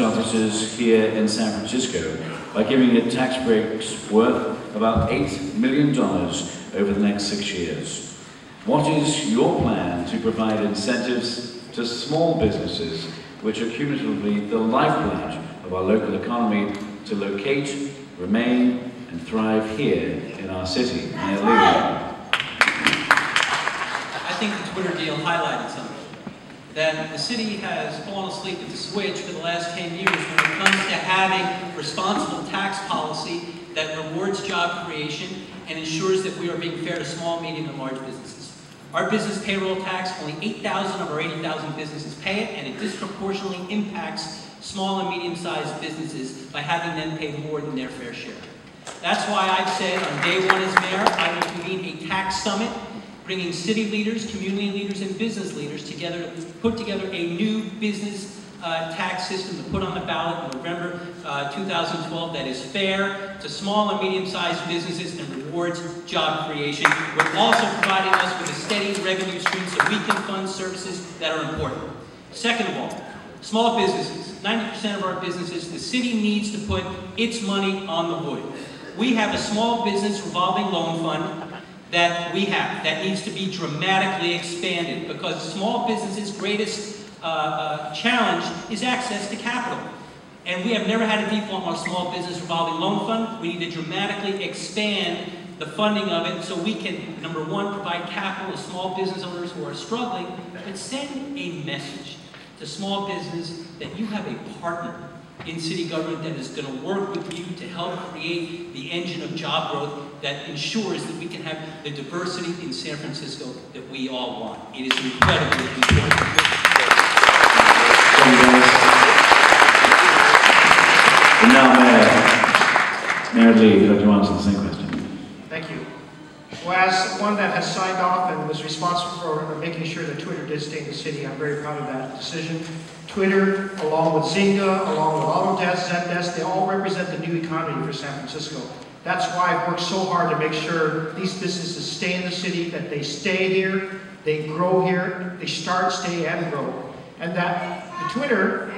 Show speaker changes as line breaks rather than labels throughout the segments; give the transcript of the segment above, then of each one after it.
offices here in San Francisco by giving it tax breaks worth about $8 million over the next 6 years. What is your plan to provide incentives to small businesses, which are cumulatively the lifeblood of our local economy, to locate, remain, and thrive here in our city? Mayor Lee.
I think the Twitter deal highlighted something. That the city has fallen asleep at the switch for the last 10 years when it comes to having responsible tax policy that rewards job creation and ensures that we are being fair to small, medium, and large businesses. Our business payroll tax, only 8,000 of our 80,000 businesses pay it, and it disproportionately impacts small and medium-sized businesses by having them pay more than their fair share. That's why I've said on day one as mayor, I will convene a tax summit, bringing city leaders, community leaders, and business leaders together to put together a new business tax system to put on the ballot in November 2012 that is fair to small and medium-sized businesses and rewards job creation. We're also providing us with a steady revenue stream so we can fund services that are important. Second of all, small businesses. 90% of our businesses, the city needs to put its money on the wood. We have a small business revolving loan fund that we have that needs to be dramatically expanded because small businesses' greatest challenge is access to capital. And we have never had a default on our small business revolving loan fund. We need to dramatically expand the funding of it so we can, number one, provide capital to small business owners who are struggling, but send a message to small business that you have a partner in city government that is going to work with you to help create the engine of job growth that ensures that we can have the diversity in San Francisco that we all want. It is incredibly important.
And now, Mayor Lee, would you like to answer the same question?
Thank you. Well, as one that has signed off and was responsible for making sure that Twitter did stay in the city, I'm very proud of that decision. Twitter, along with Zynga, along with Autodesk, Zendesk, they all represent the new economy for San Francisco. That's why I've worked so hard to make sure these businesses stay in the city, that they stay here, they grow here, they start, stay, and grow. And that the Twitter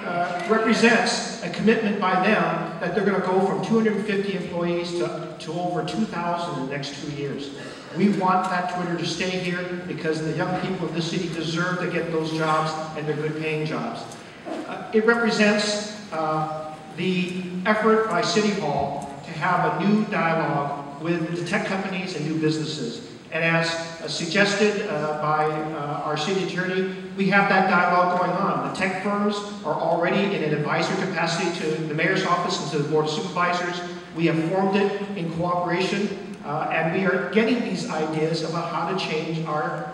represents a commitment by them that they're going to go from 250 employees to over 2,000 in the next 2 years. We want that Twitter to stay here because the young people of this city deserve to get those jobs, and they're good paying jobs. It represents the effort by City Hall to have a new dialogue with the tech companies and new businesses. And as suggested by our city attorney, we have that dialogue going on. The tech firms are already in an advisory capacity to the mayor's office and to the board of supervisors. We have formed it in cooperation, and we are getting these ideas about how to change our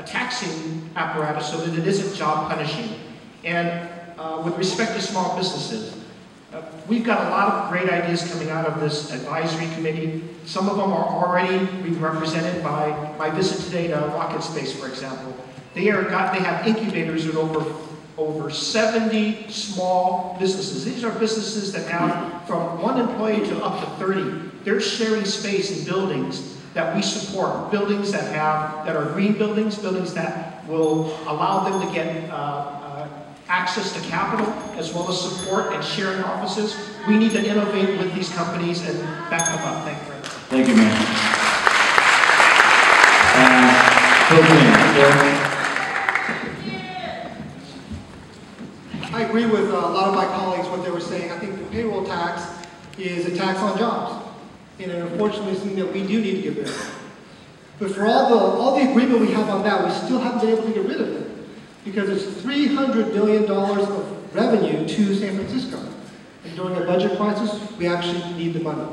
taxing apparatus so that it isn't job punishing. And with respect to small businesses, we've got a lot of great ideas coming out of this advisory committee. Some of them are already being represented by my visit today to Rocket Space, for example. They have incubators at over 70 small businesses. These are businesses that have from 1 employee to up to 30. They're sharing space in buildings that we support, buildings that are green buildings, buildings that will allow them to get access to capital, as well as support and sharing offices. We need to innovate with these companies and back them up. Thank you.
Thank you, Mayor.
I agree with a lot of my colleagues what they were saying. I think the payroll tax is a tax on jobs, and unfortunately it's something that we do need to get rid of. But for all the agreement we have on that, we still haven't been able to get rid of it, because it's $300 billion of revenue to San Francisco. And during a budget crisis, we actually need the money.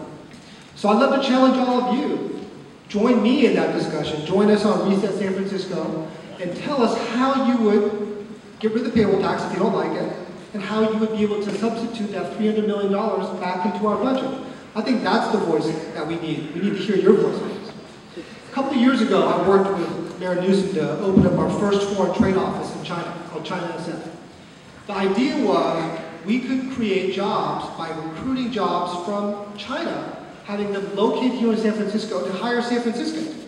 So I'd love to challenge all of you. Join me in that discussion. Join us on Reset San Francisco and tell us how you would get rid of the payroll tax if you don't like it, and how you would be able to substitute that $300 million back into our budget. I think that's the voice that we need. We need to hear your voices. A couple of years ago, I worked with Mayor Newsom to open up our first foreign trade office in China, called China SF. The idea was we could create jobs by recruiting jobs from China, having them locate here in San Francisco to hire San Franciscans.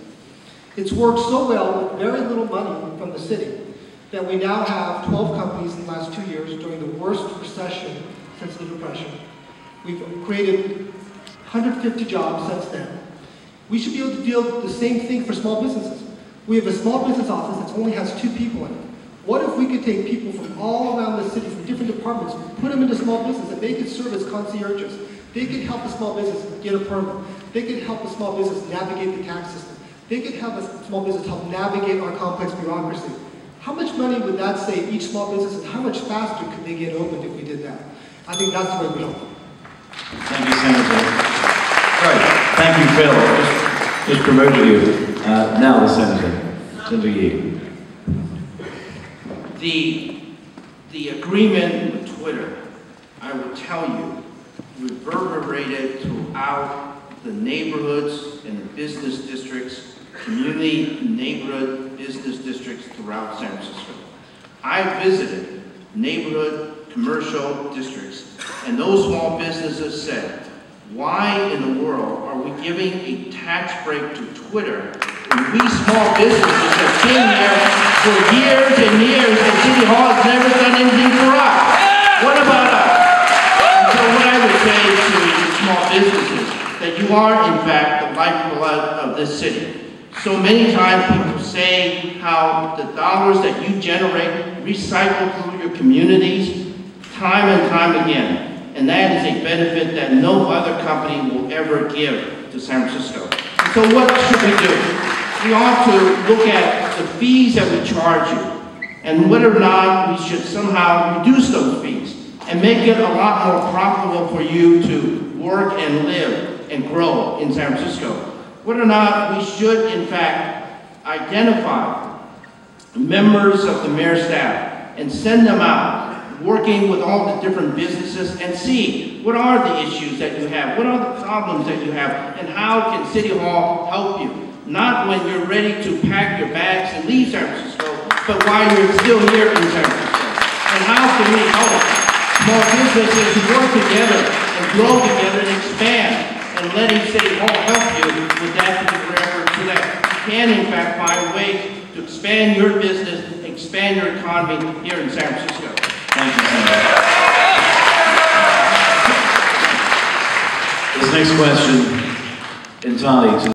It's worked so well with very little money from the city that we now have 12 companies in the last 2 years during the worst recession since the Depression. We've created 150 jobs since then. We should be able to do the same thing for small businesses. We have a small business office that only has 2 people in it. What if we could take people from all around the city, from different departments, put them into small business, and they could serve as concierges? They could help a small business get a permit. They could help a small business navigate the tax system. They could help a small business help navigate our complex bureaucracy. How much money would that save each small business, and how much faster could they get opened if we did that? I think that's the way we help.
Thank you, Senator. Right. Thank you, Phil. Just promoted you. Now the Senator. Senator Yee.
The agreement with Twitter, I will tell you, reverberated throughout the neighborhoods and the business districts, community neighborhood business districts throughout San Francisco. I visited neighborhood commercial districts, and those small businesses said, why in the world are we giving a tax break to Twitter when we small businesses have been there for years and years and City Hall has never done anything for us? What about us? And so what I would say to small businesses, that you are in fact the lifeblood of this city. So many times people say how the dollars that you generate recycle through your communities time and time again. And that is a benefit that no other company will ever give to San Francisco. And so what should we do? We ought to look at the fees that we charge you and whether or not we should somehow reduce those fees and make it a lot more profitable for you to work and live and grow in San Francisco. Whether or not we should, in fact, identify members of the mayor's staff and send them out working with all the different businesses and see what are the issues that you have, what are the problems that you have, and how can City Hall help you? Not when you're ready to pack your bags and leave San Francisco, but while you're still here in San Francisco. And how can we help small businesses work together and grow together and expand, and letting City Hall help you with that particular effort so that you can in fact find ways to expand your business, expand your economy here in San Francisco.
Thank you, Senator. This next question entirely